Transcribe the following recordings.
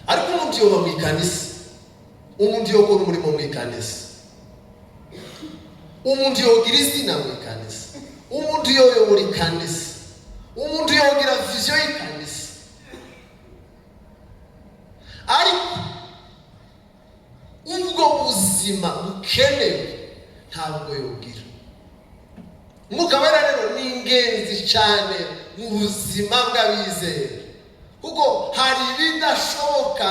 ariko umuntu yoba mu ikanisa, umuntu yokora umurimo mu ikanisa, umuntu yogira izina mu ikanisa, umuntu yoyobora ikanisa, umuntu yogira vision y'ikanisa, ariko ubwo buzima bukenewe ntabwo yogira. Umwuka Wera rero ni ingenzi cyane mu buzima bw'abizera, kuko hari ibidashoboka,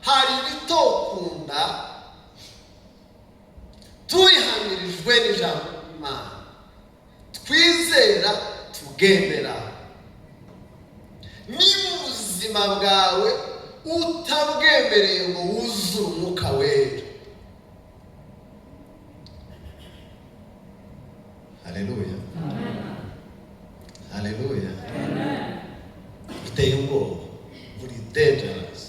hari ibitokunda tuyihamirijwe n'ijambo ry'Imana, twizera tugendera. Niba ubuzima bwawe utabwemereye ngo wuzure Umwuka Wera, haleluya, haleluya, biteye ubwoba, buri dangerous.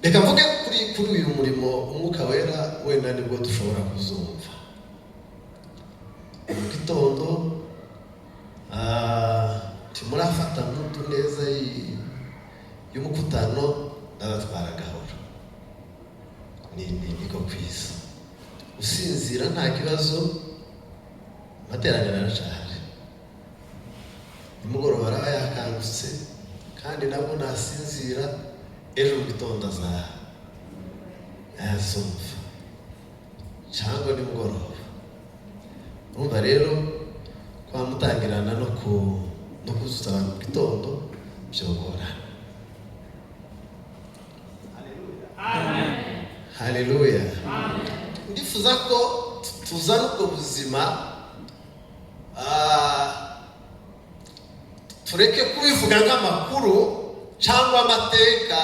Reka mvuge kuri uyu murimo Umwuka Wera, wenda nibwo dushobora kuzumva. Mu gitondo timurafata muntu neza y'umukutano n'abatwara gahoro, niko kwiza. Usinzira nta kibazo, materaniro aracahari, nimugoroba araba yakangutse kandi nabwo nasinzira, ejo mu gitondo azumva cyangwa nimugoroba. Urumva rero kwa mutangirana no kuzuza abantu mu gitondo byogorana. Amen, haleluya. Ndifuza ko tuzana ubwo buzima, tureke kubivuga nk'amakuru cyangwa amateka.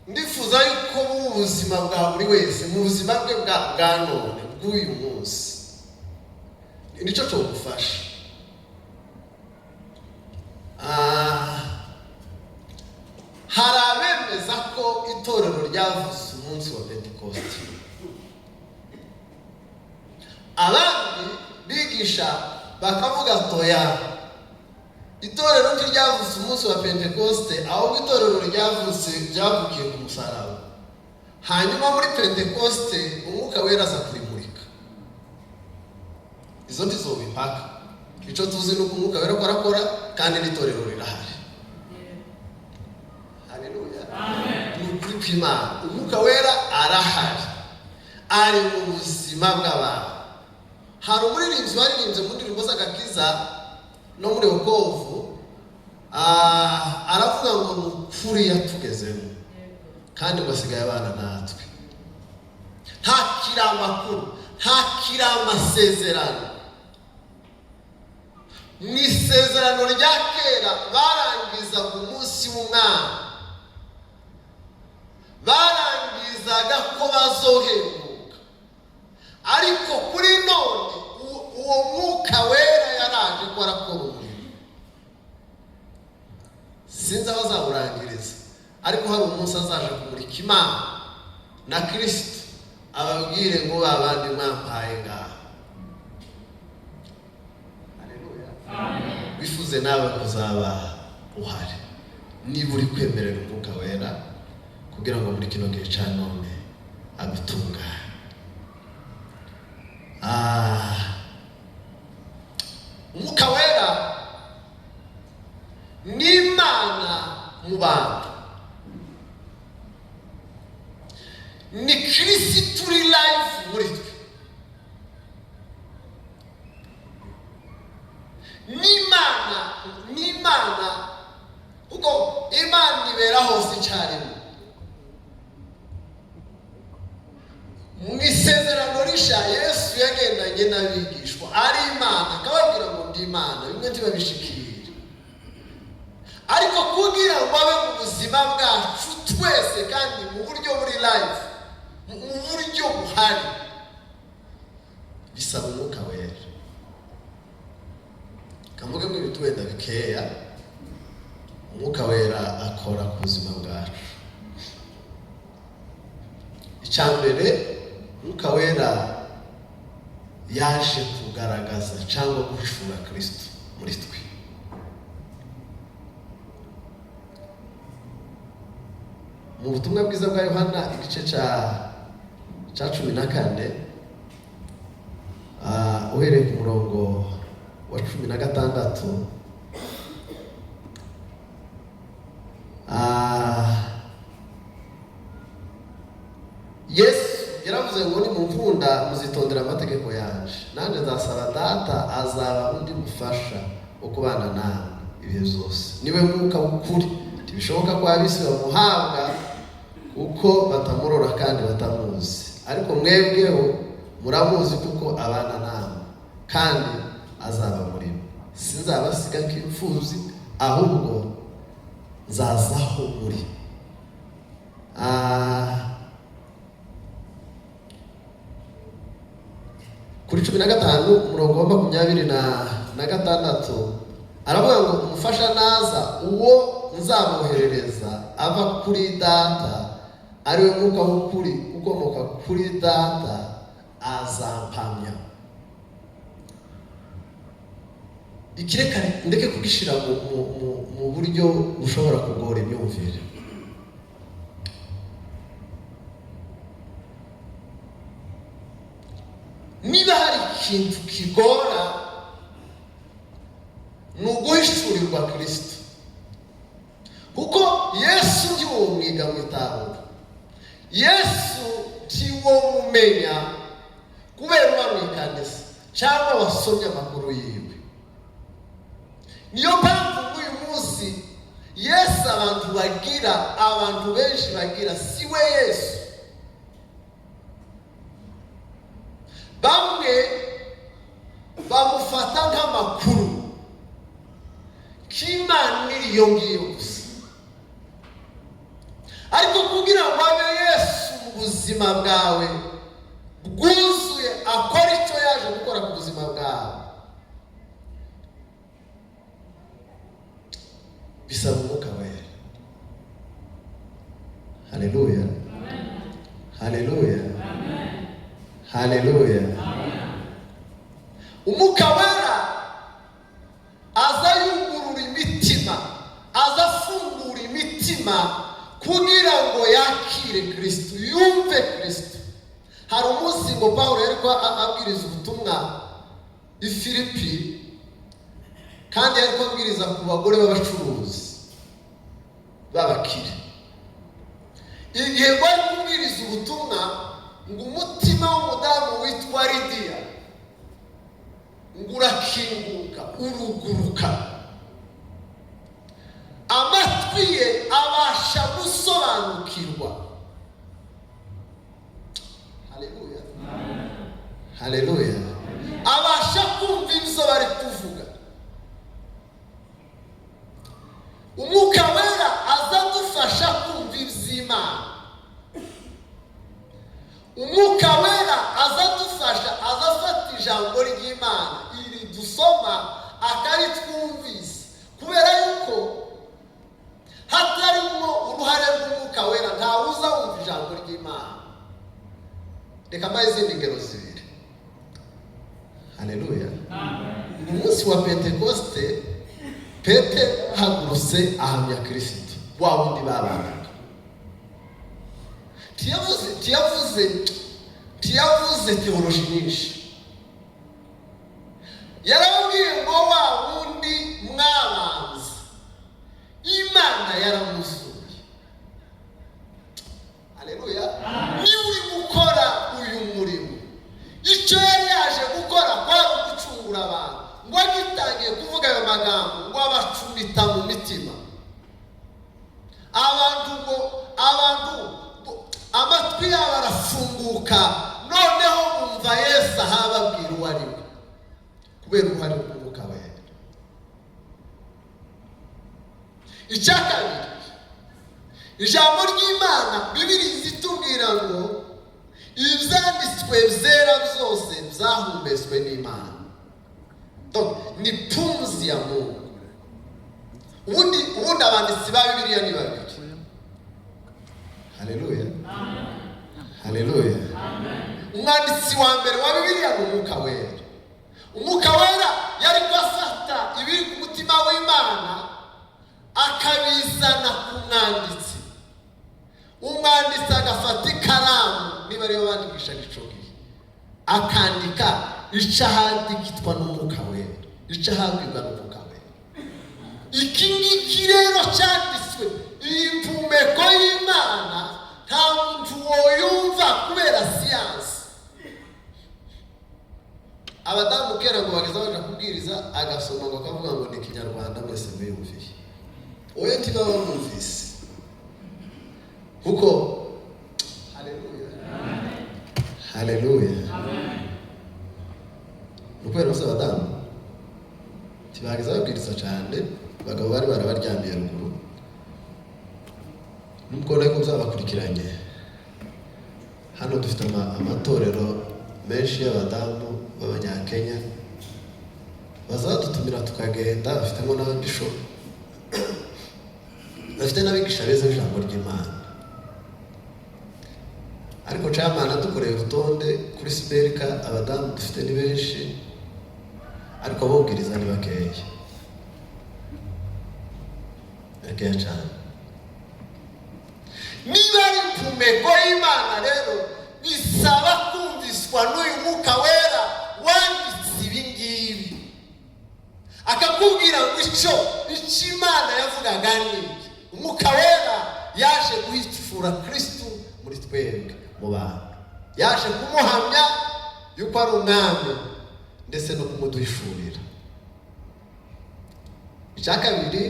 Ndifuza yuko mu buzima bwa buri wese, mu buzima bwe bwa none bw'uyu munsi, nicyo cyo gufasha. Hari abemeza ko itorero ryavuze umunsi wa Pentekoste, abandi bigisha bakavuga toya, itorero ntiryavuze umunsi wa Pentekoste, ahubwo itorero ryavukiye ku musaraba. Hanyuma muri Pentekoste Umwuka Wera aza kurimurika. Izo ndizo bipaka. Icyo tuzi nuko Umwuka Wera arakora kandi n'itorero rirahari. Haleluya, amen. Ni kw'Imana Umwuka Wera arahari, ari mu buzima bw'abantu. Hari umuririmbyi waririmbye mu ndirimbo z'agakiza no muri wokovu, aravuga ngo nukuri yatugezemo kandi basigaye abana natwe. Nta kiramakuru, nta kiramasezerano. Mu isezerano rya kera barangizaga umunsi w'umwana, barangizaga ko bazoheruka, ariko kuri none uwo Mwuka Wera yaraje ko arakora umurimo. Sinzi aho azawurangiriza, ariko hari umunsi azaje kumurika Imana na Kristo, ababwire ngo babandi mwampaye ngaha. Haleluya, amen. Bifuze nawe kuzaba uhari, niba uri kwemerera Umwuka Wera kugira ngo muri kino gihe cya none agutungane. Umwuka Wera ni Imana mu bantu, ni Kristo uri live muri twe, ni Imana kuko Imana ibera hose icyarimwe. Mu isezerano rishya Yesu yagendanye n'abigishwa ari Imana, akababwira ngo ndi Imana, bimwe ntibabishikira. Ariko kugira ngo abe mu buzima bwacu twese kandi mu buryo buri live, mu buryo buhari, bisaba Umwuka Wera. Kamuge mu bitu wenda bikeya, Umwuka Wera akora ku buzima bwacu. Icyambere, Umwuka Wera yaje kugaragaza cyangwa guhishura Kristo muri twe. mu butumwa bwiza bwa Yohana igice ca 14 uhereye ku murongo wa 16 Yesu yaravuze ngo ni mumvunda muzitondera amategeko yanje nanje nzasaba data azaba undi mufasha wo kubana nawe ibihe byose niwe mwuka w'ukuri ntibishoboka ko abisi bamuhabwa uko batamurora kandi batamuzi ariko mwebweho muramuzi kuko abana nawe kandi azaba muri mwe sinzabasiga nk'imfuzi ahubwo nzazaho muri kuri 15 umurongo wa 26 aravuga ngo umufasha naza uwo nzamuherereza ava kuri data ariwe mwuka w'ukuri ukomoka kuri data azampamya. Ikireka ndeke kugishira mu buryo bushobora kugora imyumvire. Niba hari ikintu kigora ni uguhishurirwa Kristo, kuko Yesu ndiwo mwiga mwitahura, Yesu ndiwo mumenya kubera wamwikanisa cyangwa wasomye amakuru yiwe. Niyo mpamvu uyu munsi Yesu abantu benshi bagira siwe Yesu. Bamwe bamufata nk'amakuru k'Imana iriyo ngiyo gusa, ariko kugira ngo abe Yesu mu buzima bwawe bwuzuye akora icyo yaje gukora ku buzima bwawe, bisaba Umwuka Wera. Haleluya, haleluya, haleluya. Umwuka Wera aza yungurura imitima, aza afungura imitima kugira ngo yakire Kristo, yumve Kristo. Hari umunsi ngo Pawulo yariko abwiriza ubutumwa i Filipi, kandi yariko abwiriza ku bagore b'abacuruzi b'abakire. Igihe bari kubwiriza ubutumwa, ngo umutima w'umudamu witwa Lidiya ngo urakinguka, uruguruka, amatwi ye abasha gusobanukirwa. Haleluya, haleluya. Abasha kumva ibyo bari kuvuga. Umwuka Wera azadufasha kumva iby'Imana. Umwuka Wera azadufasha, azafata ijambo ry'Imana iri dusoma akaritwumvise, kubera yuko hatarimo uruhare rw'Umwuka Wera ntawuza wumva ijambo ry'Imana. Reka mbaye izindi ngero zibiri. Haleluya. Umunsi wa Pentekoste Petero ahagurutse ahamya Kristo wa wundi babanaga. Tiyavuze teoloji nyinshi. Yarababwiye ngo wa wundi mwabanza Imana yaramuzuye. Haleluya. Niwe uri gukora uyu murimo. Icyo yari yaje gukora kwari ugucungura abantu. Ngo agitangiye kuvuga ayo magambo ngo abacumita mu mitima abantu amatwi yabo arafunguka, noneho bumva Yesu ahababwira uwo ari we, kubera uruhare rw'Umwuka Wera. Icya kabiri, ijambo ry'Imana Bibiliya zitubwira ngo ibyanditswe byera byose byahumetswe n'Imana. Ni pumzi ya Mungu. Ubundi abanditsi ba Bibiliya ni babiri. Haleluya, haleluya. Umwanditsi wa mbere wa Bibiliya ni Umwuka Wera. Umwuka Wera yari gufata ibiri ku mutima w'Imana akabizana ku mwanditsi. umwanditsi agafata ikaramu niba ariyo bandikisha gicogi akandika icahandikitwa n'umwuka wera, icahandikwa n'umwuka wera. Iki ngiki rero cyanditswe impumeko y'Imana nta muntu woyumva kubera siyansi. Abadamu kera ngo bageza baje kubwiriza agasoma ngo akavuga ngo ni Kinyarwanda mwese mwiyumviye. Oya ntibaba bumvise. Kuko haleluya. Amen. Haleluya. Amen. Nuko rero abadamu tibageza babwiriza cyane, bagabo bari barabaryamiye ruguru. Nuko rero byabakurikiranye. Hano dufite amatorero menshi y'abadamu b'Abanyakenya, bazadutumira tukagenda, bafitemo n'ababisho, bafite n'abigisha beza b'ijambo ry'Imana. Ariko cyamana dukoreye urutonde kuri Siberika, abadamu dufite ni benshi, ariko ababwiriza ni bakeya cyane. Niba ari impumeko y'Imana rero bisaba kumviswa n'uyu mwuka wera wanditse ibi ngibi, akakubwira ngo icyo Imana yavugaga ni umwuka wera yaje guhishura Kristo muri twebwe mu bantu, yaje kumuhamya yuko ari umwami ndetse no kumuduhishurira. Icya kabiri,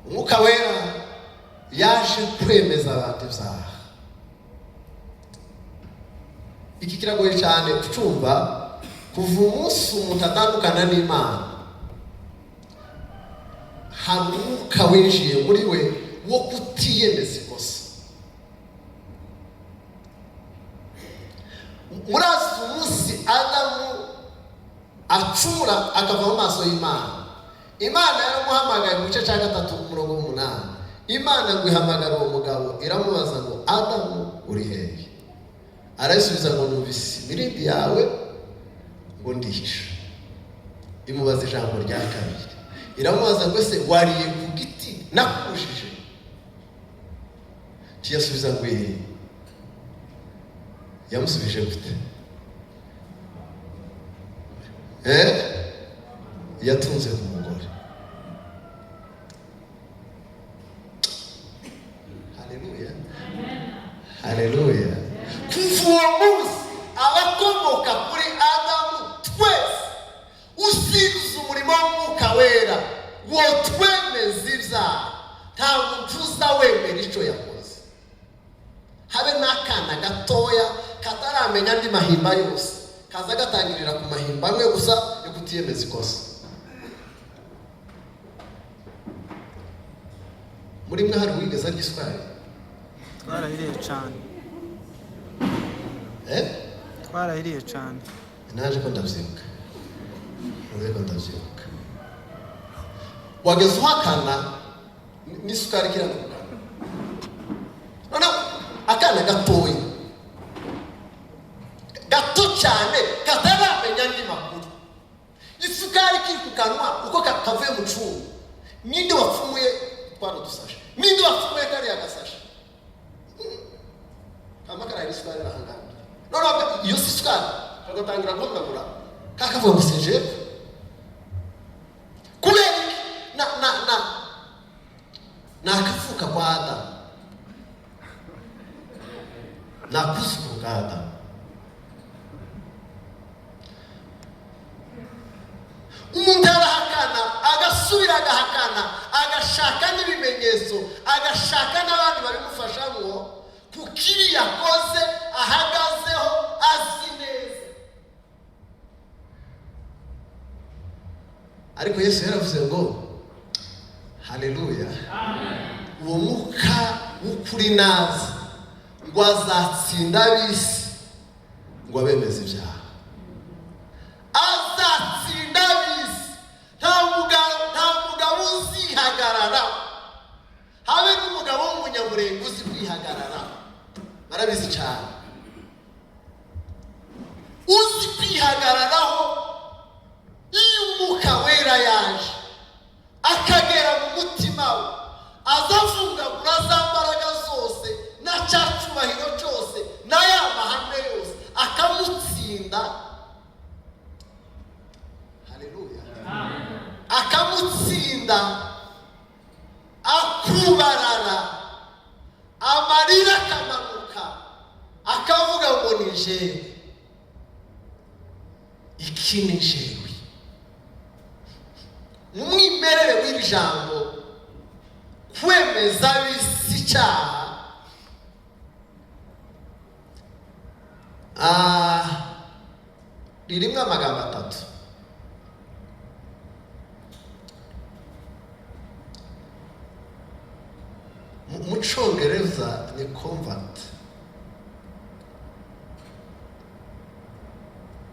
umwuka wera yaje kwemeza abantu ibyaha. Iki kiragoye cyane kucumva. Kuva umunsi umuntu atandukana n'Imana, hari umwuka winjiye muri we wo kutiyemeza ikosa. Murazi umunsi Adamu acumura akava mu maso y'Imana, Imana yaramuhamagaye mu gice cya 3:8. Imana ngo ihamagara uwo mugabo iramubaza ngo Adamu uri hehe? Arasubiza ngo numvise imirindi yawe ngo ndihisha. Imubaza ijambo rya kabiri, iramubaza ngo ese wariye ku giti nakubujije? Tiyasubiza ngo yamusubije gute? Yatunze ku mugore. Haleluya. Haleluya. Kuva uwo munsi abakomoka kuri Adamu twese usize umurimo w'umwuka wera wo twemeza ibyaha, nta muntu uzawemera icyo yakoze. Habe n'akana gatoya kataramenya andi mahimba yose, kaza gatangirira ku mahimba amwe gusa yo kutiyemeza ikosa. Muri mwe hari wigeze arya isukari? Twarahiriye cyane. Twarahiriye cyane. Naje ko ndabyibuka. Wageze uhakana n'isukari kiranuka. None akana gatoya gato cyane kataramenya andi makuru, isukari kiri ku kanwa uko kavuye mu cumba. Ninde wapfumuye twara dusashe? Ninde wapfumuye kariya gasashe? Kamakara isukari rahangana. None iyo isukari kagatangira kwangagura kakavuga ngo seje kubera na akafuka kwa Adamu, na kusuka kwa Adamu. Umuntu arahakana, agasubira agahakana, agashaka n'ibimenyetso, agashaka n'abandi babimufasha ngo kukiri yakoze ahagazeho azi neza. Ariko Yesu yaravuze ngo haleluya, uwo mwuka w'ukuri naza ngo azatsinda ab'isi ngo abemeze ibyaha. Azatsinda ab'isi, nta mugabo uzihagarara, habe n'umugabo w'umunyamurenge uzi kwihagarara. Barabizi cyane, uzi kwihagararaho. Iyo umwuka wera yaje akagera mu mutima we, azafungagura za mbaraga zose na cya cyubahiro cyose n'aya mahame yose akamutsinda. Haleluya. Akamutsinda, akubarara, amarira akamanuka, akavuga ngo ni jewe, iki ni jewe. Umwimerere w'iri jambo kwemeza bisi icyaha ririmo amagambo atatu. Mu Cyongereza ni convert,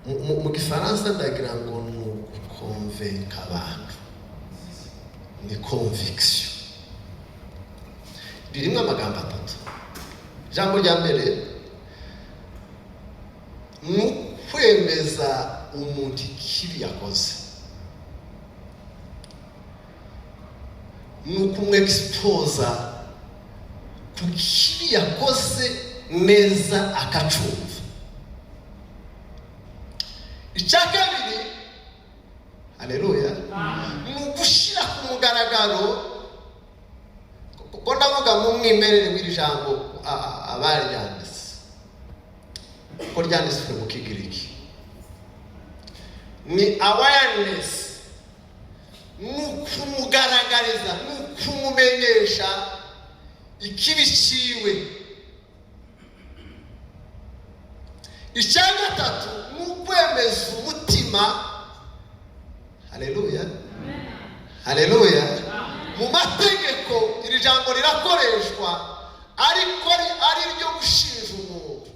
mu Gifaransa ndagira ngo ni ukonvenka abantu, ni conviction. Ririmo amagambo atatu. Ijambo rya mbere ni kwemeza umuntu ikibi yakoze, ni ukumwexposa ku kibi yakoze neza akacumva. Icya kabiri, haleluya, ni ugushyira ku mugaragaro, kuko ndavuga mu mwimerere w'iri jambo abaryanditse, kuko ryanditswe mu Kigiriki. Ni awareness, ni ukumugaragariza, ni ukumumenyesha ikibi ciwe. Icya gatatu ni ukwemeza umutima. Haleluya, haleluya. Mu mategeko iri jambo rirakoreshwa, ariko ari ryo gushinja umuntu.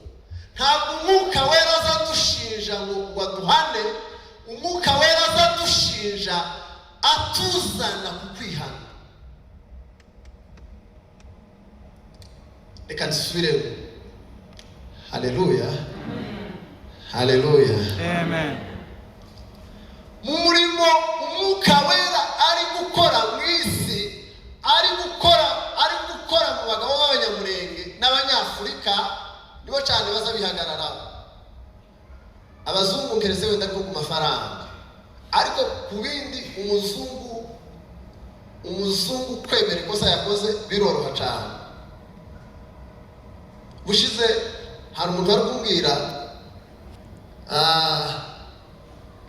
Ntabwo umwuka wera azadushinja ngo aduhane, umwuka wera azadushinja atuzana ku kwihana. Reka dusubiremo. Haleluya, haleluya, Amen. Mu murimo umwuka wera ari gukora mu isi, ari gukora mu bagabo b'abanyamurenge n'abanyafurika, nibo cyane baza bihagararaho. Abazungu nkeretse wenda ko ku mafaranga, ariko ku bindi umuzungu kwemera ikosa yakoze biroroha cyane. Bushize hari umuntu wari kumbwira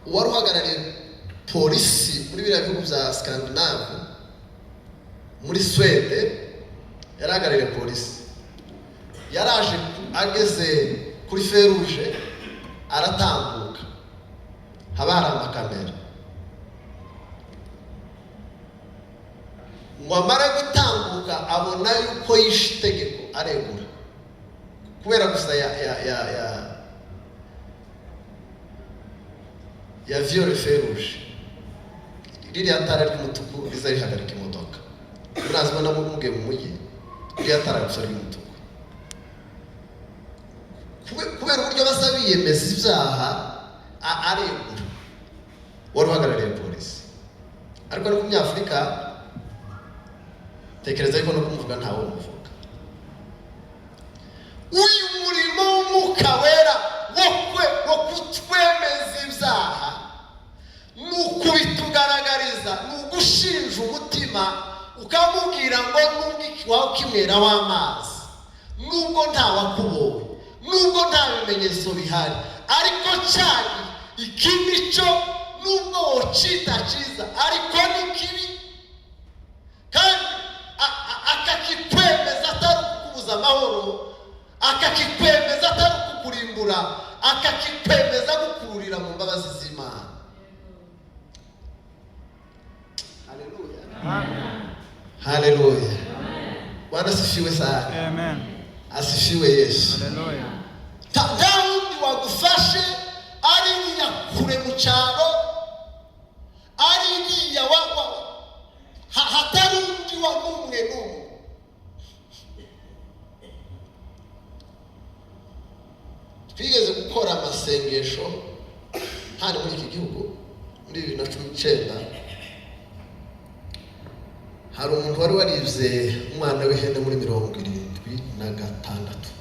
wari uhagarariye polisi muri biriya bihugu bya Scandinave, muri Swede, yarahagarariye polisi. Yaraje ageze kuri feruje aratambuka, haba hari amakamera. Ngo amara gutambuka abona yuko yishe itegeko, aregura kubera gusa ya viole feruje. Ririya tara ry'umutuku riza rihagarika imodoka, murazibona namuge mu mujyi, ririya tara gusa ry'umutuku. Kubera uburyo basa biyemeza ibyaha, aregura. Wari uhagarariye polisi, ariko ari ku Myafurika, tekereza yuko no kumuvuga ntawe umuvuga. Uyu murimo w'umwuka wera wo kutwemeza ibyaha, ni ukubitugaragariza, ni ugushinja umutima, ukamubwira ngo nubwo wakimeraho amazi, nubwo ntawakubonye, nubwo nta bimenyetso bihari, ariko cyane iki nicyo, nubwo wocita cyiza ariko ni kibi, kandi akakikwemeza atari ukukubuza amahoro, akakikwemeza atari ukukurimbura, akakikwemeza gukururira mu mbabazi z'Imana. Haleluya, haleluya. Bwana asifiwe sana. Amen. Asifiwe Yesu. Haleluya. Nta wundi wagufashe, ari iriya kure mu cyaro, ari iriya hatari undi wa n'umwe n'umwe. Twigeze gukora amasengesho hano muri iki gihugu muri 2019. Hari umuntu wari warize umwana w'ihene muri 70 76.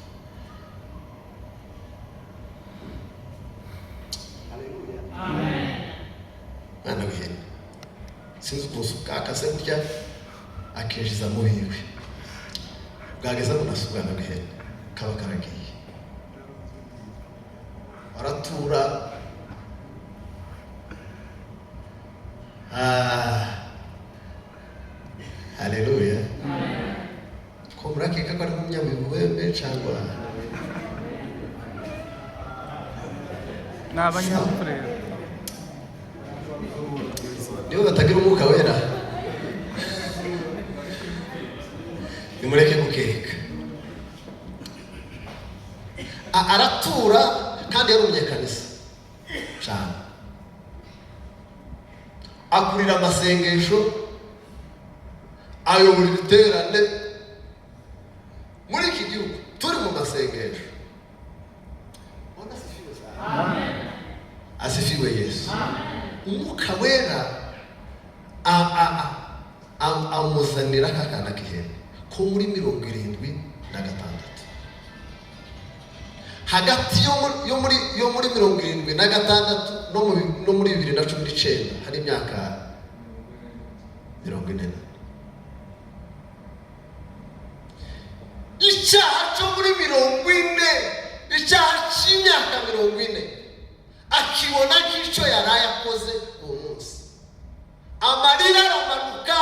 Mwana w'ihene sinzi ukuntu bwakase burya akinjiza mu biwe bwageza mu nasu bwana w'ihene kaba karagiye aratura haleluya ko murakeka ko ari umunyabibwembe cyangwa n'abanyamurera niba batagira umwuka wera nimureke gukereka aratura kandi yari umunyakanisa cyane akurira amasengesho ayobora ibiterane muri iki gihugu turi mu masengesho. Asifiwe Yesu. Umwuka wera amuzanira kakana k'ihene ko muri 76 hagati yo muri 76 no muri 2019 hari imyaka 40. Icyaha cyo muri 40, icyaha cy'imyaka 40 akibona k'icyo yaraye akoze uwo munsi. Amarira aramanuka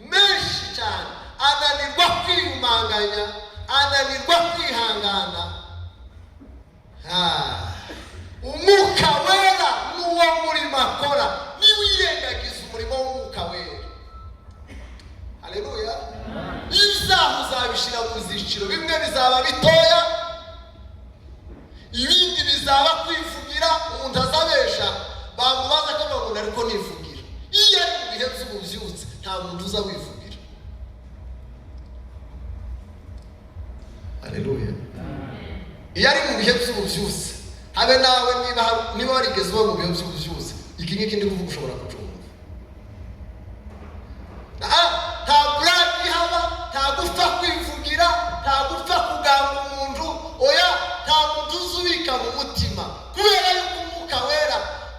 menshi cyane, ananirwa kwiyumanganya, ananirwa kwihangana. Umwuka wera n'uwo murimo akora niwirengagiza umurimo w'umwuka wera. Haleluya. Ibyaha uzabishyira mu ziciro, bimwe bizaba bitoya, ibindi bizaba kwivugira. Umuntu azabesha bamubaza ko umuntu ariko nivugira. Iyo ari mu bihe by'ububyutse nta muntu uza wivugira. Haleluya. Iyo ari mu bihe by'ububyutse habe nawe niba warigeze uba mu bihe by'ububyutse, iki ngiki ndi kuvuga ushobora kucumva. Nta buraki haba, nta gupfa kwivugira, nta gupfa kugamba umuntu, oya nta muntu uzubika mu mutima, kubera yuko umwuka wera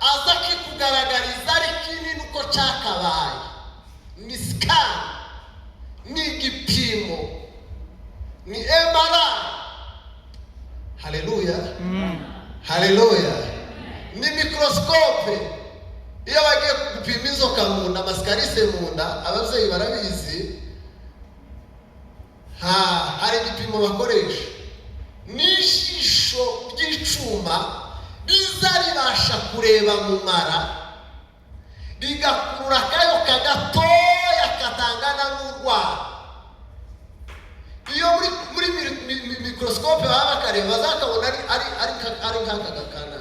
aza kikugaragariza ari kinini uko cyakabaye. Ni scan, ni igipimo, ni MRI. Haleluya. Haleluya. Ni microscope. Iyo bagiye gupima inzoka mu nda, amasikarise mu nda, ababyeyi barabizi. Hari igipimo bakoresha. N'ijisho ry'icuma riza ribasha kureba mu mara, rigakurura akayoka gatoya katangana n'urwara. Iyo muri microscope baba bakareba bazakabona ari nk'aka gakana.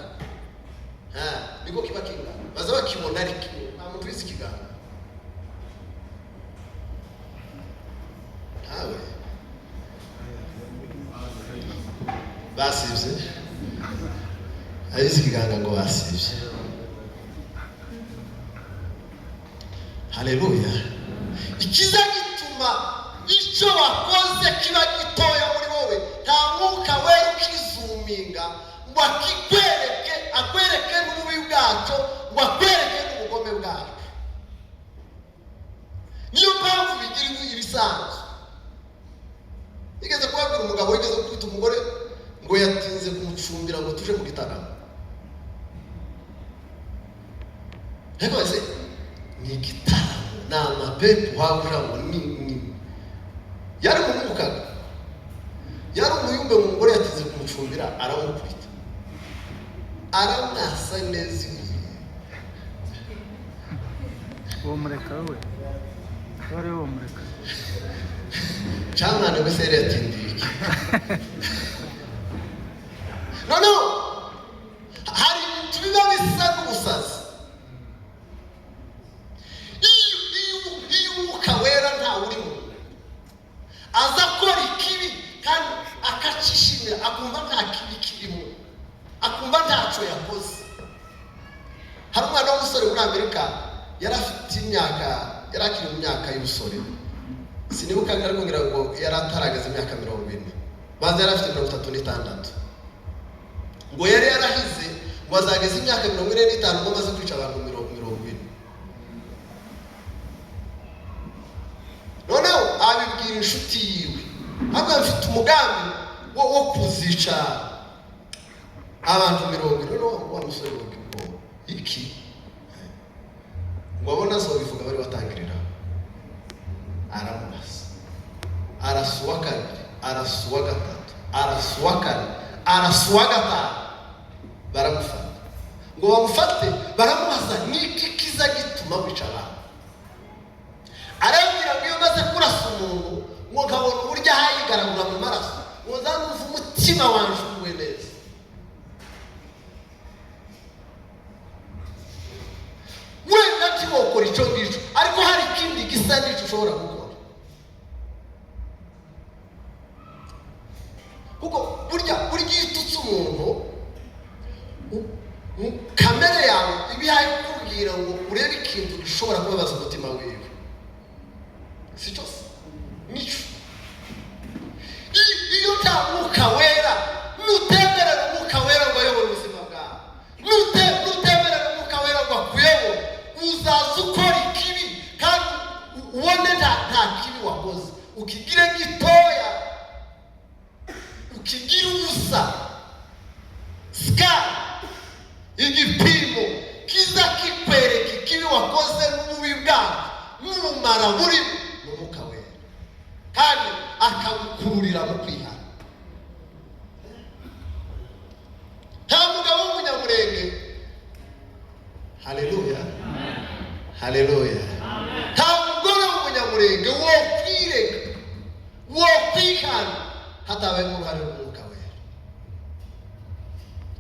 Niko kiba kingana. Baza bakibona ari kimwe. Nta muntu wese kigana. Hawe. Basivye. Ayizi kiganga ngo basivye. Haleluya. Ikiza gituma icyo wakoze kiba gitoya muri wowe, nta mwuka wera ukizuminga ngo akwereke n'ububi bwacyo, ngo akwereke n'ubugome bwacyo. Niyo mpamvu bigira ibisanzwe. Igeze kubabwira umugabo wigeze kwita umugore ngo yatinze kumucumbira ngo tuje mu gitaramo. Hego ese ni gitaramo na mapepo wabura ngo ni yari umumukaga, yari umuyumbe mu mugore yatinze kumucumbira, aramukubita, aramwasa neza. uwo mureka we wari uwo mureka cyangwa wese yari yatindiye iki. No, hari ibintu biba bisa n'ubusazi. Iyo umwuka wera ntawe urimo, aza akora ikibi kandi akacishimira, akumva nta kibi kirimo, akumva ntacyo yakoze. Hari umwana w'umusore muri Amerika yari afite imyaka, yari akiri mu myaka y'ubusore, sinibuka ariko ngira ngo yarataragaze imyaka 40 baza yari afite 36 ngo yari yarahize ngo azageze imyaka 45 ngo maze kwica abantu 40 noneho abibwira inshuti yiwe ahubwo afite umugambi wo kuzica abantu 40 noneho wa musore ngo iki ngo abona zo bivuga bari batangirira aramubasa arasuwa kabiri arasuwa gatatu arasuwa kane arasuwa gatanu baramufata ngo bamufate baramubaza niki kiza gituma wica abantu arabwira ngo iyo maze kurasa umuntu ngo nkabona uburyo ahayigaragura mu maraso ngo zanuva umutima wanje uwe neza wenda ntiwokora icyo ngicyo ariko hari ikindi gisa n'icyo ushobora gukora kuko burya iyo ututse umuntu kamere yawe ibihaye kubwira ngo urebe ikintu gishobora kubabaza umutima wiwe si cyose nico iyo nta mwuka wera nutemerera umwuka wera ngo ayobore ubuzima bwawe nutemerera umwuka wera ngo akuyobore uzaza ukora ikibi kandi ubone nta kibi wakoze ukigire gitoya ukigire ubusa sikari igipimo kiza kikwereka ikibi wakoze n'ububi bwawe n'ubumara buri mu mwuka wera kandi akagukururira mu kwihana nta mugabo w'umunyamurenge haleluya haleluya nta mugore w'umunyamurenge wo kwihana hatabaye uruhare rw'umwuka wera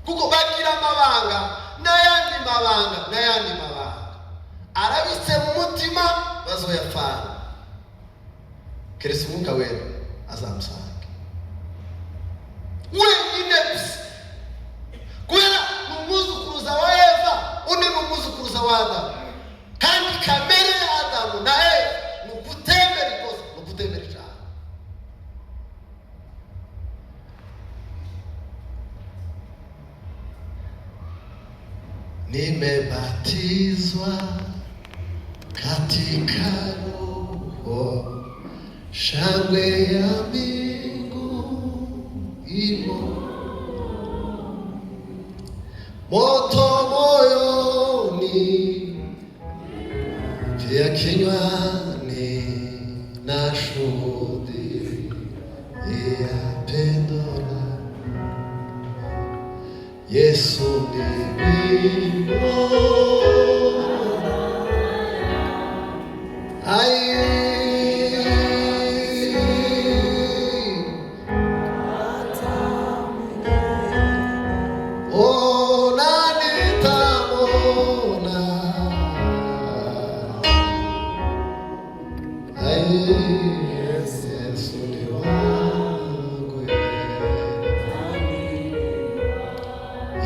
kuko bagira amabanga n'ayandi mabanga arabitse mu mutima bazoyapfana keretse umwuka wera azamusanga wenyine gusa kubera ni umwuzukuruza wa Eva undi ni umwuzukuruza wa Adamu kandi kamere ya Adamu na Eva ni ukutemera ikosa ni ukutemera icyaha nimebatizwa katika Roho, shangwe ya mbingu imo, moto moyoni, pia kinywani na shuhudi ya pendo lako. Yesu ni wimbo,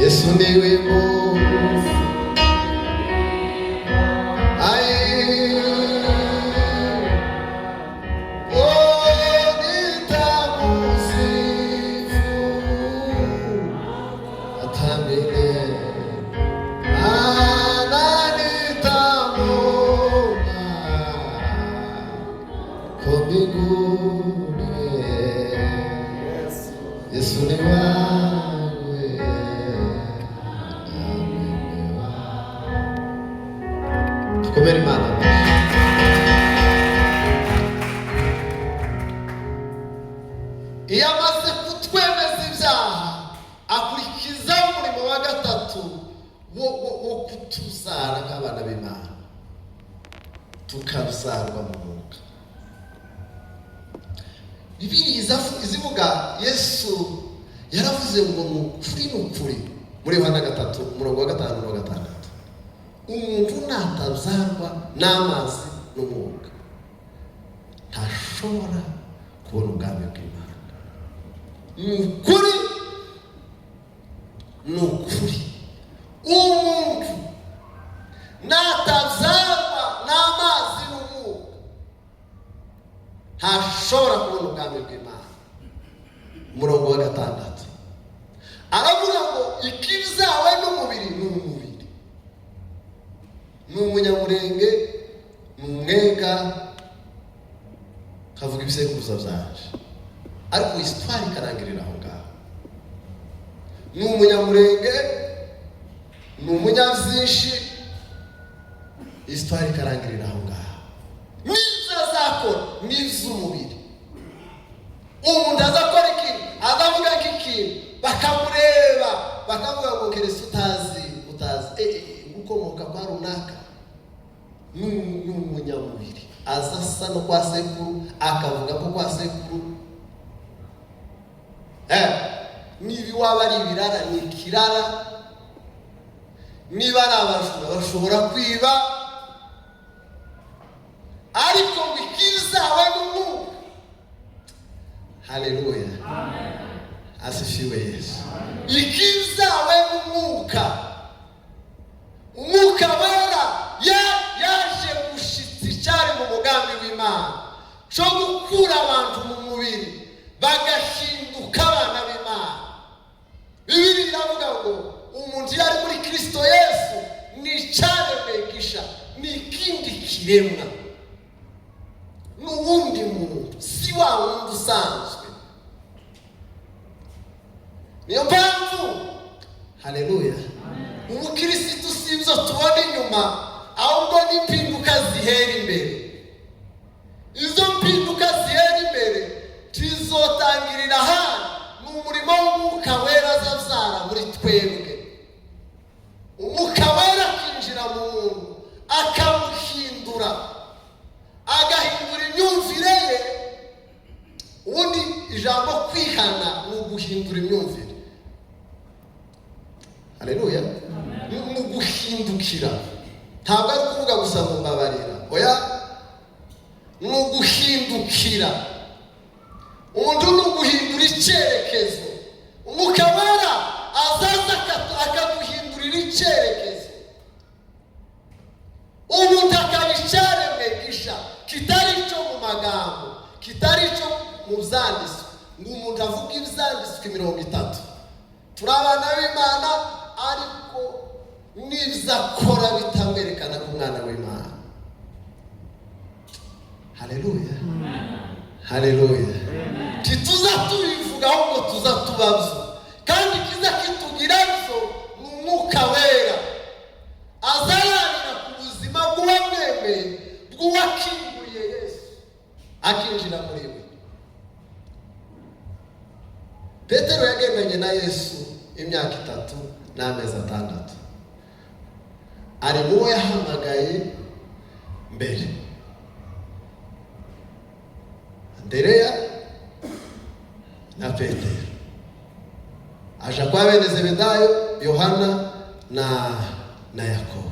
Yesu ni wimbo, Yesu ni wangu, tukomere Imana. Iyo amaze kutwemeza ibyaha akurikiza umurimo wa gatatu wo kutuzara nk'abana b'Imana, tukazarwa mu mwuka. Bibiliya izivuga Yesu yaravuze ngo nukuri muri Yohana 3:5-6, umuntu natazarwa n'amazi n'umwuka ntashobora kubona ubwami bw'Imana. Nukuri umuntu natazarwa n'amazi n'umwuka ntashobora kubona ubwami bw'Imana. Umurongo wa 6 aravuga ngo ikizawe n'umubiri n'umubiri, n'umunyamurenge n'umwega, kavuga ibisekuruza byaje, ariko histoire ikarangirira aho ngaho. N'umunyamurenge n'umunyazinshi, histoire ikarangirira aho ngaho. Nizo azakora n'iz'umubiri. Umuntu azakora ikintu, azavuga ikintu, bakamureba bakavuga ngo keretse utazi ukomoka kwa runaka, n'umunyamubiri azasa no kwa sekuru, akavuga ko kwa sekuru niba waba ari ibirara ni ikirara, niba ari abajura bashobora kwiba, ariko bikizawe n'umwuka. Haleluya, asifiwe Yesu. Ikizawe n'umwuka, umwuka wera yaje gushitsa icyari mu mugambi w'Imana cyo gukura abantu mu mubiri bagahinduka abana b'Imana. Bibiliya iravuga ngo umuntu yari muri Kristo Yesu ni icyaremesha, ni ikindi kiremwa, n'uwundi muntu, si wa wundi usanzwe. Niyo mpamvu, haleluya, umukirisitu si ibyo tubona inyuma, ahubwo n'impinduka zihera imbere. Izo mpinduka zihera imbere tuzotangirira hano, ni umurimo w'umwuka wera azabyara muri twebwe. Umwuka wera akinjira mu muntu akamuhindura, agahindura imyumvire ye. Ubundi ijambo kwihana ni uguhindura imyumvire. Haleluya, ni uguhindukira. Ntabwo ari ukuvuga gusa ngo mbabarira, oya, ni uguhindukira. Umuntu ni uguhindura icyerekezo. Umwuka wera azaza akaguhindurira icyerekezo. Umuntu akaba icyaremesha kitari cyo mu magambo, kitari cyo mu byanditswe. Ni umuntu avuga ibyanditswe 30. Turi abana b'Imana, ariko n'ibyo akora bitamwerekana ko umwana w'Imana. Haleluya, haleluya. Tituza tubivuga ahubwo tuza tubabyo, kandi kiza kitugira byo ni umwuka wera azararira ku buzima bw'uwamwemeye, bw'uwakinguriye Yesu akinjira muri we. Petero yagendanye na Yesu imyaka 3 n'amezi 6. Ari muwe yahamagaye mbere. Andereya na Petero aja kwa bene Zebedayo, Yohana na Yakobo,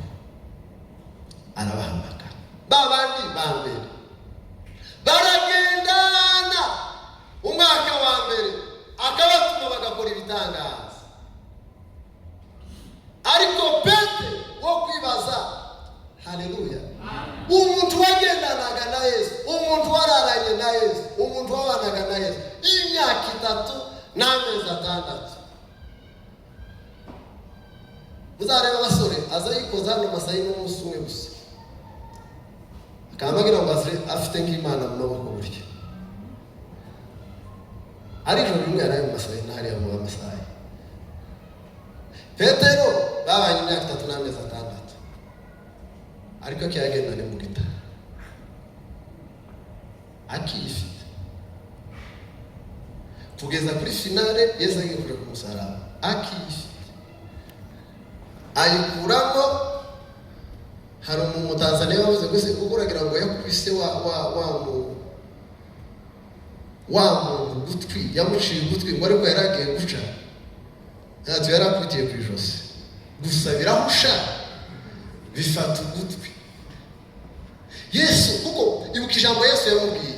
arabahamagara. Babandi bambere baragendana umwaka wa mbere, akabatuma bagakora ibitangaza. Ariko Petero wo kwibaza, haleluya, umuntu wagendanaga na Yesu, umuntu wararanye na Yesu, umuntu wabanaga na Yesu imyaka 3 n'amezi 6. Muzareba abasore aza yikoza hano masayi n'umunsi umwe gusa, akambagira ngo afite nk'Imana mu maboko buryo. Ari ijoro rimwe yaraye mu masayi n'ahariya mu masayi. Petero babanye imyaka 3 n'amezi 6, ariko akiyagendana mu gita akifite kugeza kuri finale. Yesu agiye kure ku musaraba, akifite ayikuramo. Hari umutanzaniya wavuze ngo se ukuragira ngo yakubise wa muntu gutwi, yamuciye ugutwi ngo ariko yaragiye guca, ntacyo yarakubitiye ku ijosi gusa birahusha bifata ugutwi. Yesu, kuko ibuka ijambo Yesu yamubwiye.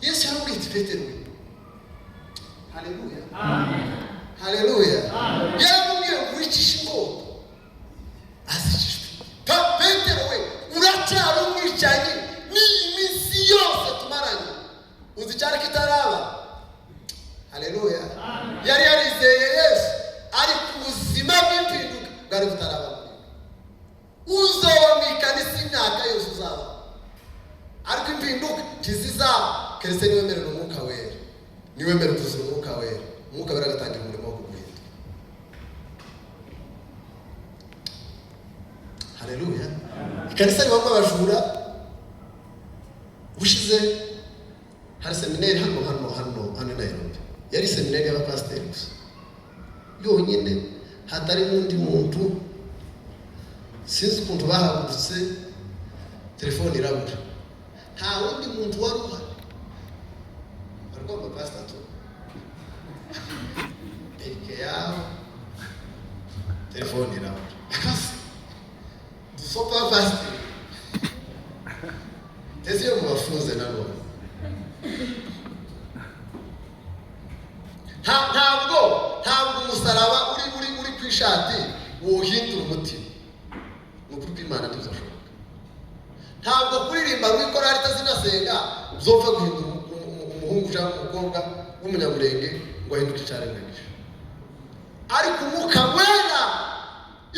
Yesu yaramubwiye ati Petero, haleluya, amen, haleluya, yaramubwiye ngo wicishe inkota, azicishwe. Petero we, uracyari umwicanyi, ni iminsi yose tumara uzi cyari kitaraba. Haleluya. Yari yarizeye Yesu ariko ubuzima bw'impinduka bwari butaraba. Uzobamikana imyaka yose uzaba ariko impinduka ntizizaba keretse niwemerera umwuka wera, niwemerera kuzura umwuka wera. Umwuka wera agatangira umurimo wo kuguhindura. Haleluya. Ikanisa ribamo abajura. Bushize hari seminari hano Nairobi. Yari seminari y'abapasiteri gusa yonyine, hatari n'undi muntu. Sinzi ukuntu bahagurutse telefone irabura, nta wundi muntu wari uhari. Ariko abapasiteri tu peke yao telefone irabura. Dusopa abapasiteri tezi yo mubafunze nabo. Ntabwo umusaraba uri kwishati wohindura umutima. N'ukuri Imana tuzashoboka. Ntabwo kuririmba rw'ikora ritazinasenga uzopfa guhindura umuhungu cyangwa umukobwa w'umunyamurenge ngo ahinduke icyarengeje. Ariko umwuka wera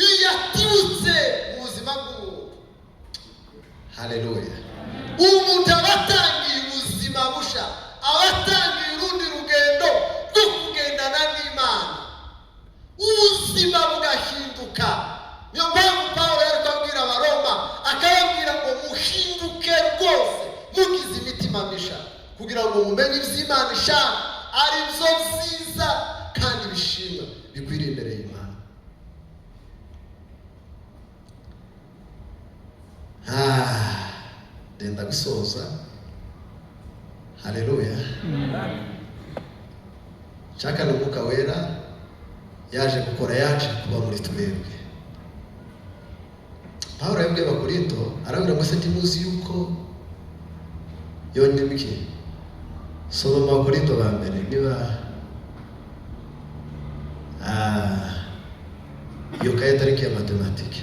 iyo yatibutse mu buzima bw'umuntu. Haleluya. Umuntu abatangiye ubuzima busha, abatangiye urundi rugendo rwo kugendana n'Imana, ubuzima bugahinduka. Niyo mpamvu Pawulo yari kubwira Abaroma akababwira ngo muhinduke rwose mugize imitima misha kugira ngo mumenye iby'Imana ishaka ari byo byiza kandi bishimwa bikwiriye imbere y'Imana. Ndenda gusoza. Haleluya. Chaka n'umwuka wera yaje gukora, yaje kuba muri twebwe. Pawulo yabwiye Abakorinto arabwira ngo se ntimuzi yuko yonyine biki. Soma mu Abakorinto ba mbere niba iyo kaye tariki ya matematike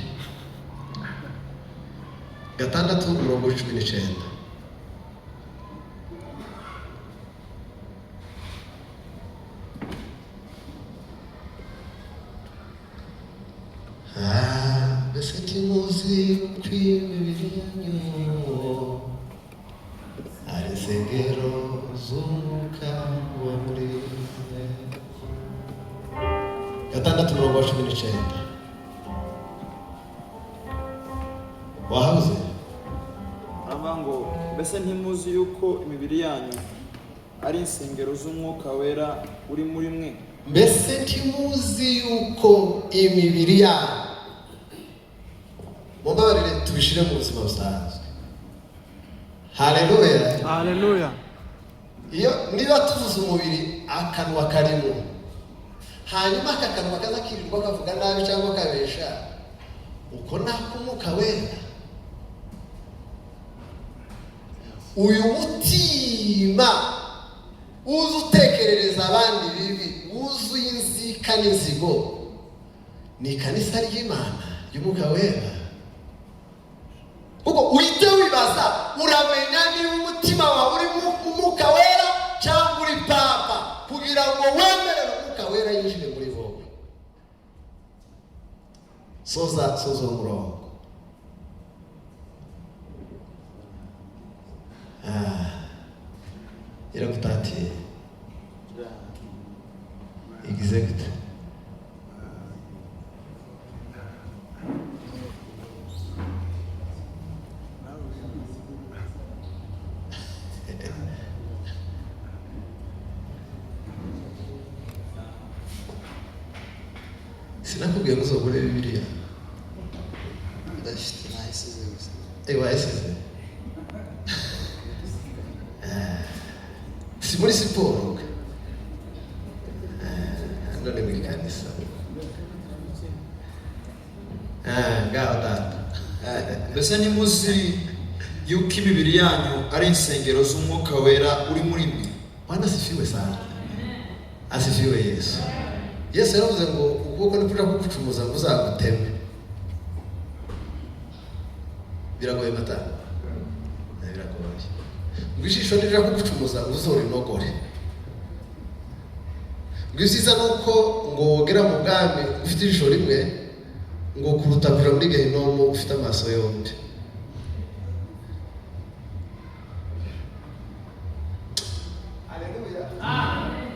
6:19. Mbese ntimuzi ko imibiri yanyu ari insengero z'umwuka wa muri mwe. 6:19. Wahabuze? Aravuga ngo mbese ntimuzi yuko imibiri yanyu ari insengero z'umwuka wera uri muri mwe. Mbese ntimuzi yuko imibiri yanyu, mubabarire tubishire mu buzima busanzwe. Haleluya. Haleluya. Iyo niba tuvuze umubiri akanwa karimo, hanyuma akakanwa kazakirirwa kavuga nabi cyangwa kabesha, uko nakumuka wera. Uyu mutima uzi utekerereza abandi bibi, wuzuye inzika n'inzigo, ni kanisa ry'Imana y'umwuka wera. Kuko uhite wibaza, uramenya niba umutima wawe uri mu mwuka wera cyangwa uri papa, kugira ngo wemerere umwuka wera yinjire muri wowe. Soza umurongo. Iragutatiye igize gute? Sinakubwiye ngo uzogure Bibiliya. Ndashite nahisize gusa. Wahisize? Si muri siporo. None muri kanisa. Ngaho data. Mbese ntimuzi yuko imibiri yanyu ari insengero z'umwuka wera uri muri mwe. Bwana asifiwe sana. Asifiwe Yesu. Yesu yaravuze ngo ukuboko nikuja kugucumuza ngo uzaguteme. Biragoye mata. Biragoye. Ngwijisho ndirira kugucumuza uzore nogore. Ngwiziza nuko ngo wogera mu bwami ufite ijisho rimwe ngo kurutabira muri gehinomu ufite amaso yombi.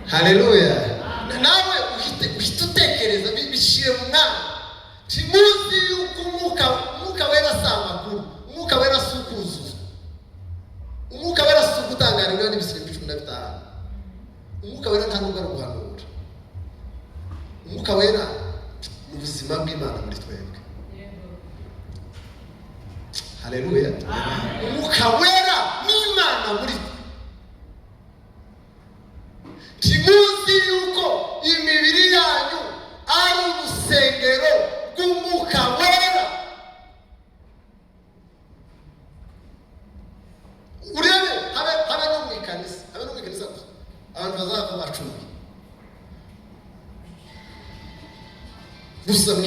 Haleluya. Nawe uhite utekereza bishire mu mwana. Timuzi yuko umwuka wera samakuru, umwuka wera sukuzu. Umwuka wera sukutangarira n'ibisigo 15. Umwuka wera nta nubwo guhanura. Umwuka wera ubuzima bw'Imana muri twebwe. Haleluya. Umwuka wera n'Imana muri twe. Timuzi yuko imibiri yanyu ari urusengero rw'umwuka wera. Urebe habe no mu ikanisa gusa abantu bazava bacumi gusa mu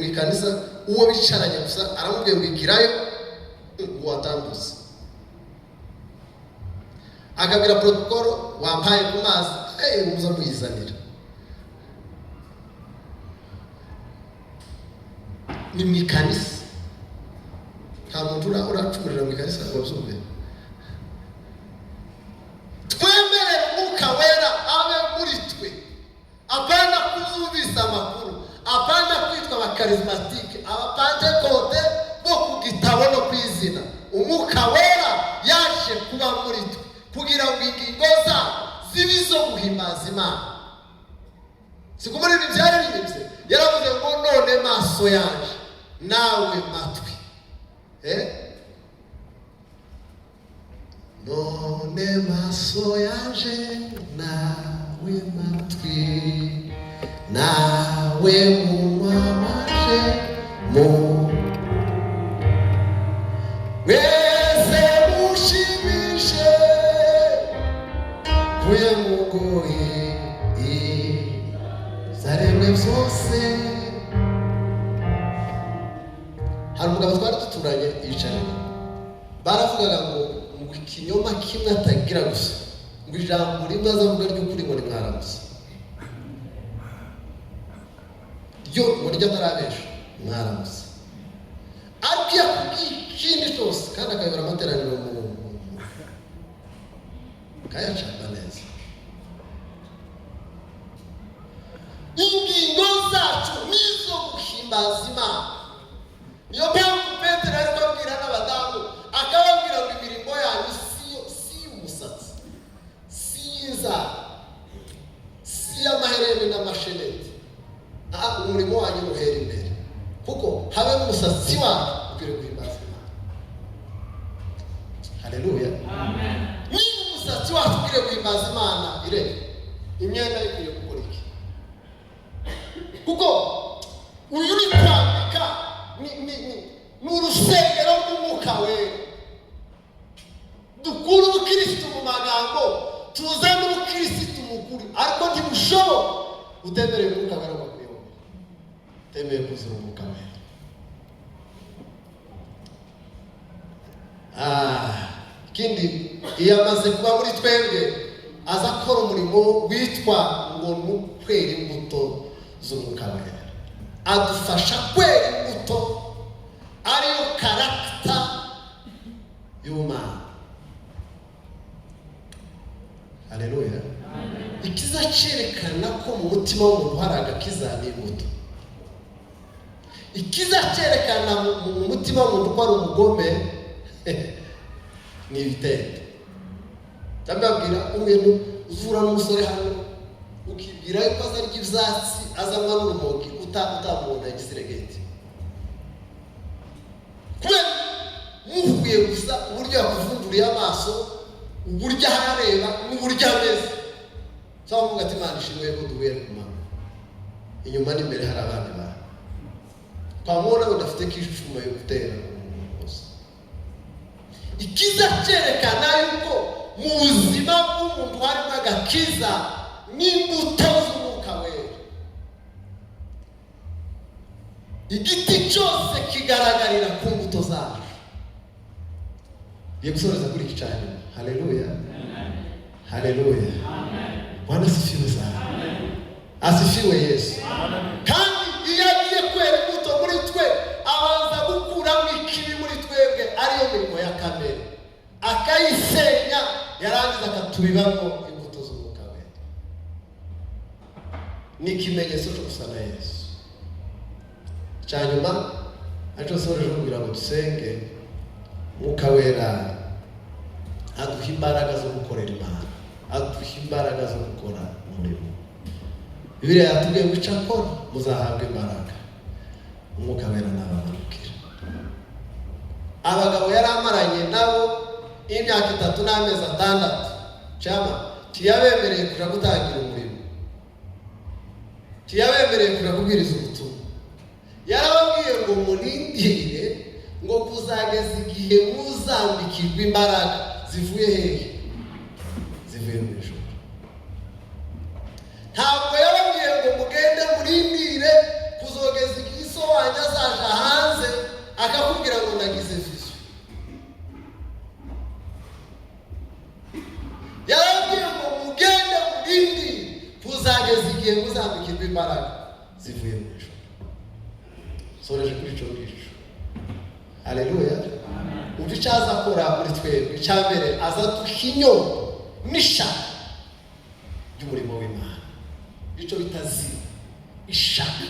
ikanisa uwo bicaranye gusa aramubwiye ngo igirayo watambuze akabira protokolo wampaye ku mazi umuza muyizanira ni mu ikanisa nta muntu uracumurira mu ikanisa ngo byumve. Twemere umwuka wera abe muri twe, apana kuzumvisa amakuru, apana kwitwa abakarizmatike, abapantekote bo ku gitabo no kwizina. Umwuka wera yaje kuba muri twe kugira ngo ingingo zacu zibe izo guhimbaza Imana. Sikumuri bibyara bibye yaravuze ngo none maso yaje nawe matwi none maso yaje nawe matwi nawe munwa waje mu wese mushimishe kuye mugoye zaremwe byose. Hari umugabo twari duturanye yicaranye baravugaga ngo ikinyoma kimwe atagira gusa ngo ijambo rimwe azavuga ry'ukuri ngo nimwaramutse ryo ngo ryo atarabesha mwaramutse ariko yakubwiye ikindi cyose kandi akayobora amateraniro mu kayacanga neza. Ingingo zacu nizo guhimbaza Imana. Niyo mpamvu Petero ari kubwira n'abadamu akababwira ngo imirimo yanyu si umusatsi, si inzara, si amaherere n'amasheneti. Umurimo wanyu muhera imbere kuko habe n'umusatsi wacu ukwiriye guhimbaza Imana. Haleluya. Amen. Niba umusatsi wacu ukwiriye guhimbaza Imana irebe imyenda ikwiriye gukora iki? Kuko uyu ni kwambika ni urusengero rw'umwuka wera. Dukura ubukirisitu mu magambo tuzane ubukirisitu mu kuri ariko ntibushoboka utemereye umwuka wera ngo akuyobore, utemereye kuzura umwuka wera. Ikindi iyo amaze kuba muri twebwe aza akora umurimo witwa ngo ni ukwera imbuto z'umwuka wera. Adufasha kwera imbuto ariyo karagita y'Imana. Haleluya. Ikiza cyerekana ko mu mutima w'umuntu hari agakiza n'imbuto. Ikiza cyerekana mu mutima w'umuntu ko ari umugome ni ibitendo. Ndababwira umuntu uzura n'umusore hano ukibwira yuko aza arya ibyatsi azanywa n'urumogi utamubona igisirigeti. Kubera muhuye gusa uburyo yakuvunduriye amaso, uburyo ahareba n'uburyo ameze. Cyangwa uvuga ati Imana ishimwe ko duhuye ku mama. Inyuma n'imbere hari abandi bantu. Twamubona udafite kishuma yo gutera hose. Ikiza cyerekana yuko mu buzima bw'umuntu harimo agakiza n'imbuto z'umwuka wera. Igiti cyose kigaragarira ku mbuto zacu. Ye gusoreza kuri iki cyane. Haleluya. Haleluya. Bwana asifiwe sana. Asifiwe Yesu. Kandi iyo agiye kwera imbuto muri twe abanza gukuramo ikibi muri twebwe ariyo mirimo ya kamere, akayisenya, yarangiza akatubibamo imbuto z'umwuka we. Ni ikimenyetso cyo gusa na Yesu. Cyanyuma acho soreje kugira ngo dusenge, Mwuka wera aduha imbaraga zo gukorera Imana, aduha imbaraga zo gukora umurimo. Bibiliya yatubwiye ngo icakora muzahabwa imbaraga, Umwuka wera nabamanukira. Abagabo yari amaranye nabo imyaka 3 n'amezi 6, cyama tiyabemereye kuja gutangira umurimo, tiyabemereye kuja kubwiriza ubutumwa. Yarababwiye ngo munindire ngo kuzageza igihe muzambikirwa imbaraga zivuye hehe? Zivuye mu ijuru. Ntabwo yarababwiye ngo mugende murindire kuzogeza igihe so wanjye azaja hanze akakubwira ngo nagize vision. Yarababwiye ngo mugende murindire kuzageza igihe muzambikirwa imbaraga zivuye mu ijuru. Soreje kuri cyo gicu. Haleluya. Umva icyaza akora muri twebwe. Icyambere aza duhinyo n'ishaka ry'umurimo w'Imana. Icyo bitazi ishaka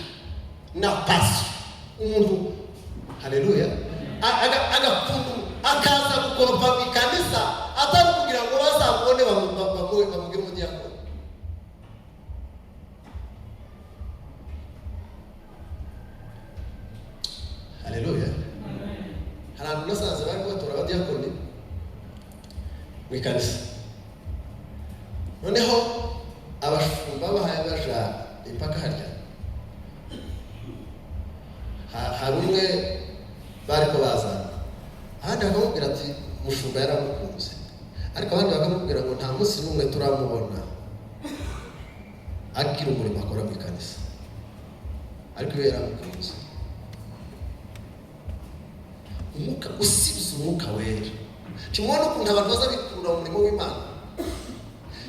na pasi. Umuntu, haleluya, agakundu akaza gukoropa mu kanisa atari kugira ngo bazamubone bamubwire umudiyakoni. Haleluya. Harantu nasanze bari kubatora abadiyakoni mu ikanisa. Noneho abashumba bahaye baja impaka harya. Hari umwe bari ko bazana. Ahandi bakamubwira ati mushumba yaramukunze. Ariko abandi bakamubwira ngo nta munsi n'umwe turamubona agira umurimo akora mu ikanisa. Ariko iyo yaramukunze. Umwuka usibiza umwuka wera. Timubona ukuntu abantu baza bikura mu murimo w'Imana.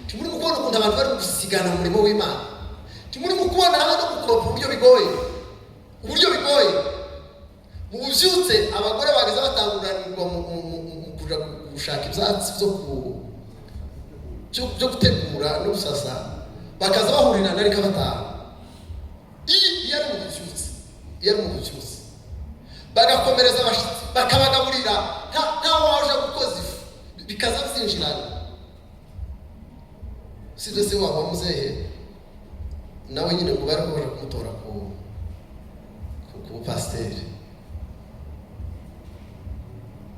Timuri mukubona ukuntu abantu bari gusigana mu murimo w'Imana. Timuri mukubona hano gukoropa uburyo bigoye. Uburyo bigoye. Mu buvyutse abagore bageze batanguranirwa mu kuja gushaka ibyatsi byo gutegura no gusasa. Bakaza bahurira na rika bataha. Iyo ari mu buvyutse. Iyo ari mu buvyutse. Bagakomereza abashitsi bakabagaburira nta waje gukoza ifu bikaza byinjirana. Size se waba muzehe nawe nyine ngo bari kuja kumutora ku pasiteri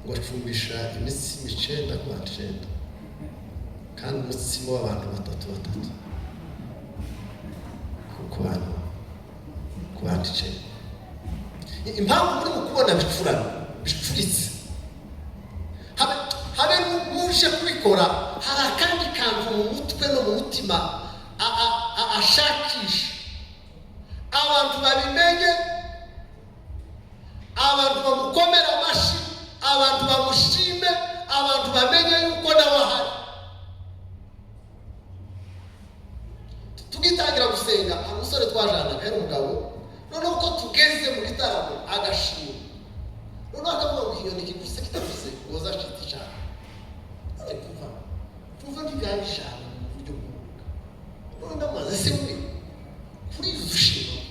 ngo acumbisha imitsi 9 ku 9 kandi umutsimo w'abantu 3 ku bantu 9. Impamvu muri mukubona bicuritse habe muje kubikora, hari akandi kantu mu mutwe no mu mutima ashakisha abantu babimenye, abantu bamukomera amashi, abantu bamushime, abantu bamenye yuko nawe ahari. Tugitangira gusenga umusore twajana yari umugabo, noneho uko tugeze mu gitaramo agashima, noneho akavuga ngo inyoni kiguse kitavuze woza shiti cyane. Tuva ntigabishana mu buryo bw'umwuka. Noneho ndamaze se we kuri ushima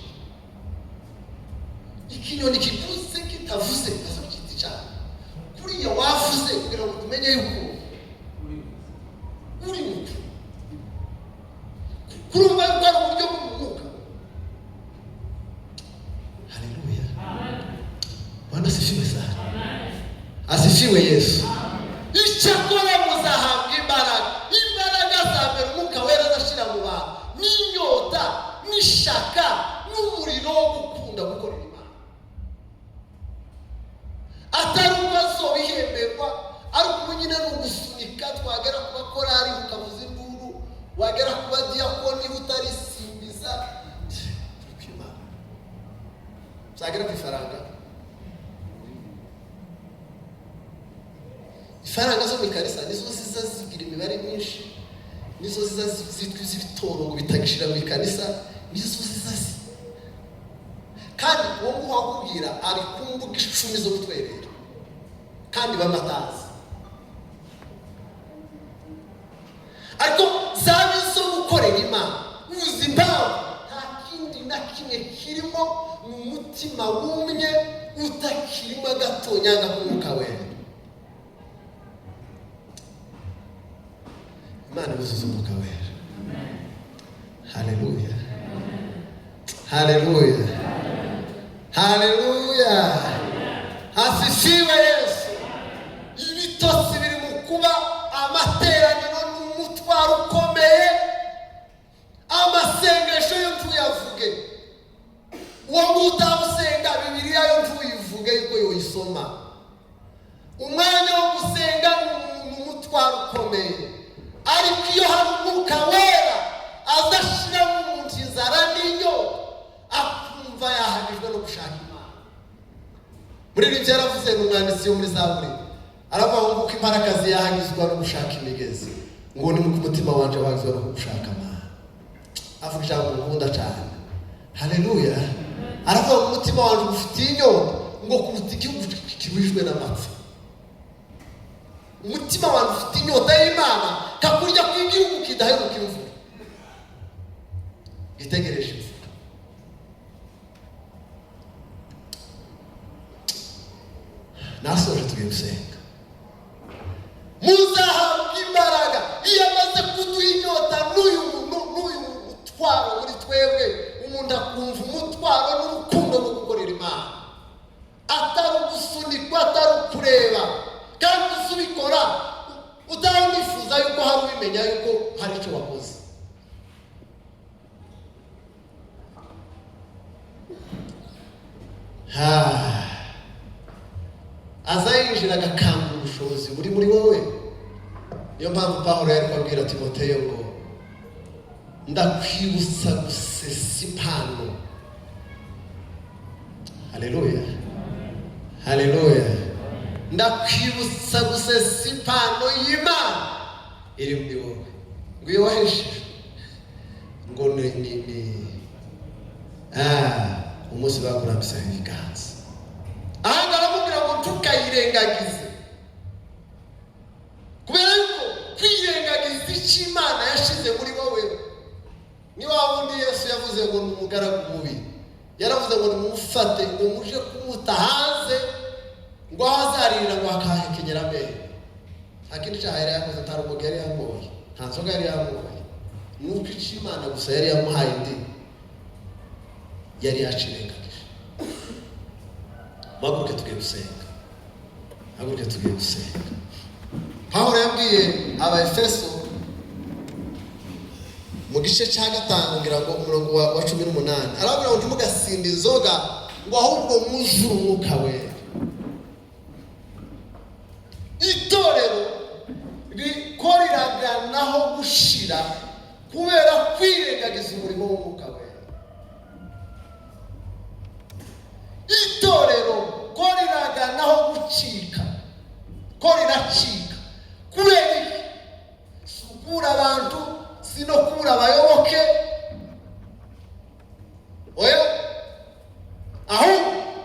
ikinyoni kiguse kitavuze woza shiti cyane. Kuriya wavuze kugira ngo tumenye yuko uri mutu. Kurumva yuko ari uburyo bw'umwuka. Haleluya. Bwana asifiwe sana. Asifiwe Yesu. Icyakora muzahabwa imbaraga za mbere umwuka wera azashira mu bantu, n'inyota n'ishaka n'umuriro wo gukunda gukorera Imana. Atari ubazo bihemberwa, ari ukunyine n'ugusunika. Twagera ku bakorari ukavuza induru, wagera ku badiyakoni utarisimbiza. Zagera ku ifaranga. ifaranga zo mu ikarisa nizo ziza zigira imibare myinshi, nizo ziza zitwa iz'ibitoro ngo bitagishira mu ikarisa, nizo ziza kandi uwo nguwo wakubwira ari ku mbuga 10 zo gutwerera kandi bamatazi, ariko zabi zo gukorera Imana uzi impamvu nta kindi na kimwe kirimo mu mutima wumye utakirimo gatonya n'umwuka wera. Imana yuzuza umwuka wera. Haleluya, haleluya, haleluya, asifiwe Yesu. Ibitotsi biri mu kuba amateraniro n'umutwaro ukomeye, amasengesho yo tuyavuge. Uwo utamusenga Bibiliya yo tuyivuge yuko yoyisoma. Umwanya wo gusenga n'umutwaro ukomeye, ariko iyo hari umwuka wera azashira mu nzara n'inyo akumva yahagijwe no gushaka Imana. Muri ibyo yaravuze n'umwanditsi wo muri Zaburi, aravuga ngo uko imparakazi yahagizwa no gushaka imigezi, ngo ni mu mutima wanje wahagizwa no gushaka Imana. Avuga ijambo nkunda cyane. Haleluya. Aravuga ngo umutima wanje ufite inyota ngo kuruta igihugu kiwijwe n'amapfa. Umutima wanje ufite inyota y'Imana kakurya kw'igihugu kidaheruka imvura, gitegereje imvura. Nasoje tugiye gusenga. Muzahabwa imbaraga iyo amaze kuduha inyota n'uyu mutwaro muri twebwe, umuntu akumva umutwaro n'urukundo rwo gukorera Imana, atari ugusunikwa, atari ukureba, kandi uzubikora utanifuza yuko hari ubimenya yuko hari icyo wakoze. Azayinjira agakangura ubushobozi buri muri wowe. Niyo mpamvu Pawulo yari kubwira Timoteyo ngo ndakwibutsa gusesa impano. Haleluya, haleluya. Ndakwibutsa gusesa impano y'Imana iri muri wowe, ngo iyo waheshejwe ngo umunsi bakurambisa ibiganza. Aha ngaramubwira ngo tukayirengagize, kubera yuko kwirengagiza icyo Imana yashize muri wowe. Ni wa wundi Yesu yavuze ngo ni umugaragu mubi, yaravuze ngo nimufate ngo muje kumuta hanze, ngo azarira ngo akahekenyera amenyo. Nta kindi cyaha yari yakoze, nta rumogi yari yamuhoye, nta nzoga yari yamuhoye, nuko icyo Imana gusa yari yamuhaye indi yari yacirengagije. Haguruke tugiye gusenga, haguruke tugiye gusenga. Pawulo yabwiye Abaefeso mu gice cya 5 ngira ngo umurongo wa 18, arabwira ngo ntimugasinde inzoga, ngo ahubwo muzure umwuka wera. Itorero rikoreraganaho gushira kubera kwirengagiza umurimo w'umwuka wera. Itorero koriraganaho gucika, koriracika kubera iki? Sukura abantu sino kubura abayoboke, oya, aho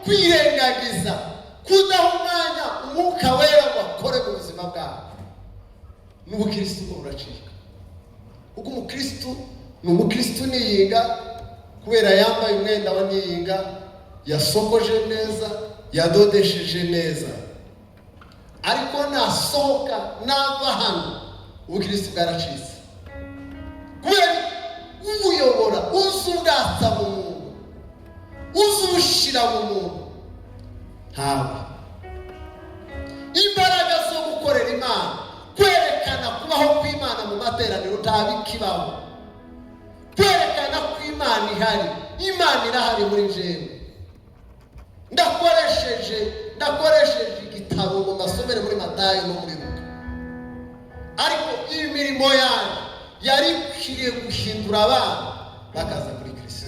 kwirengagiza, kudaha umwanya umwuka wera ngo akore mu buzima bwawe. N'ubukristo bwo buracika. Kuko umukristo ni umukristo niyinga kubera yambaye umwenda wa niyinga, yasokoje neza, yadodesheje neza, ariko nasohoka nava hano ubukristo bwaracitse. Kubera uyobora uzubwatsa mu muntu, uzushira mu muntu, ntawe imbaraga zo gukorera Imana, kwerekana kubaho kw'Imana mu materaniro ntabikibaho, kwerekana ko Imana ihari. Imana irahari muri jewe. Ndakoresheje igitabo mu masomero muri Matayo no muri Luka, ariko imirimo yanyu yari ikwiriye guhindura abantu bakaza kuri Kristo.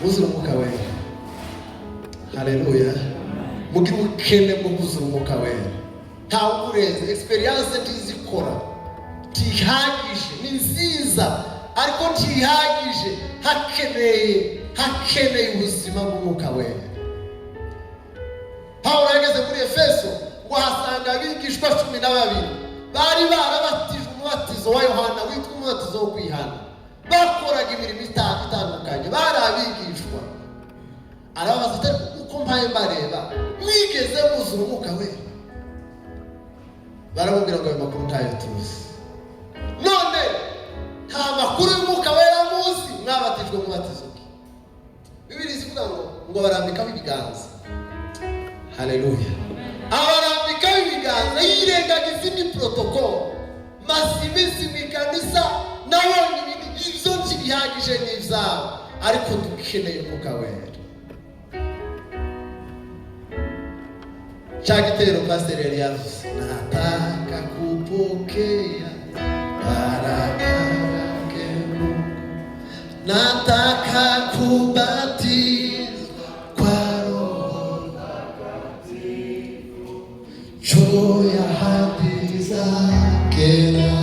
Uzura umwuka wera. Haleluya, mugira ubukene bwo kuzura umwuka wera. Ntawe urenze, experience ntizikora, ntihagije, ni nziza ariko ntihagije, hakeneye ubuzima bw'umwuka wera. Pawulo yageze muri Efeso ngo ahasanga abigishwa 12 bari barabatijwe umubatizo wa Yohana witwa umubatizo wo kwihana, bakoraga imirimo itandukanye, bari abigishwa. Arababaza ati uko mpaye mbareba mwigeze muzura umwuka wera? Baramubwira ngo ayo makuru ntayo tuzi. None nta makuru y'umwuka wera muzi, mwabatijwe umubatizo ki? Bibiliya ivuga ngo barambikaho ibiganza. Haleluya. Abarambikaho ibiganza yirengagiza indi protocol, masimisi mikanisa nabonye ibyo ntibihagije n'ivyabo, ariko dukeneye umwuka wera. Chakitero pastor Elias, nataka kupokea baraka zake Mungu, nataka kubatizwa kwa Roho Mtakatifu, juu ya haki zake na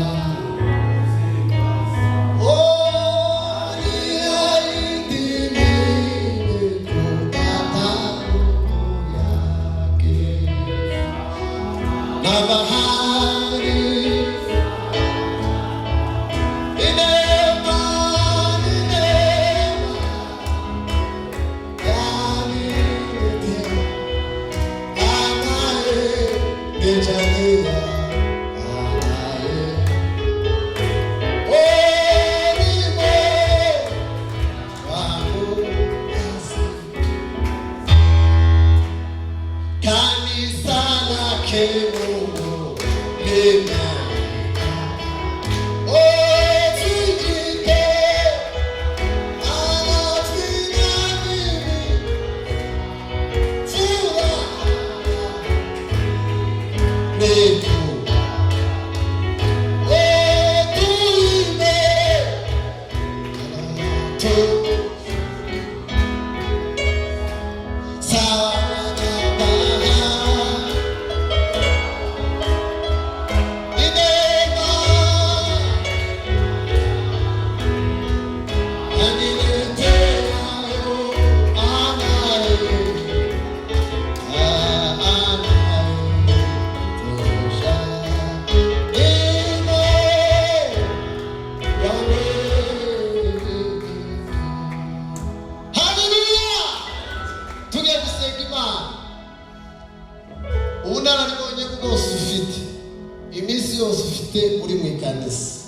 uri mu ikanisa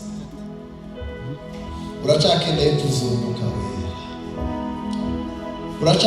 uracakeneye kuzura umwuka wera.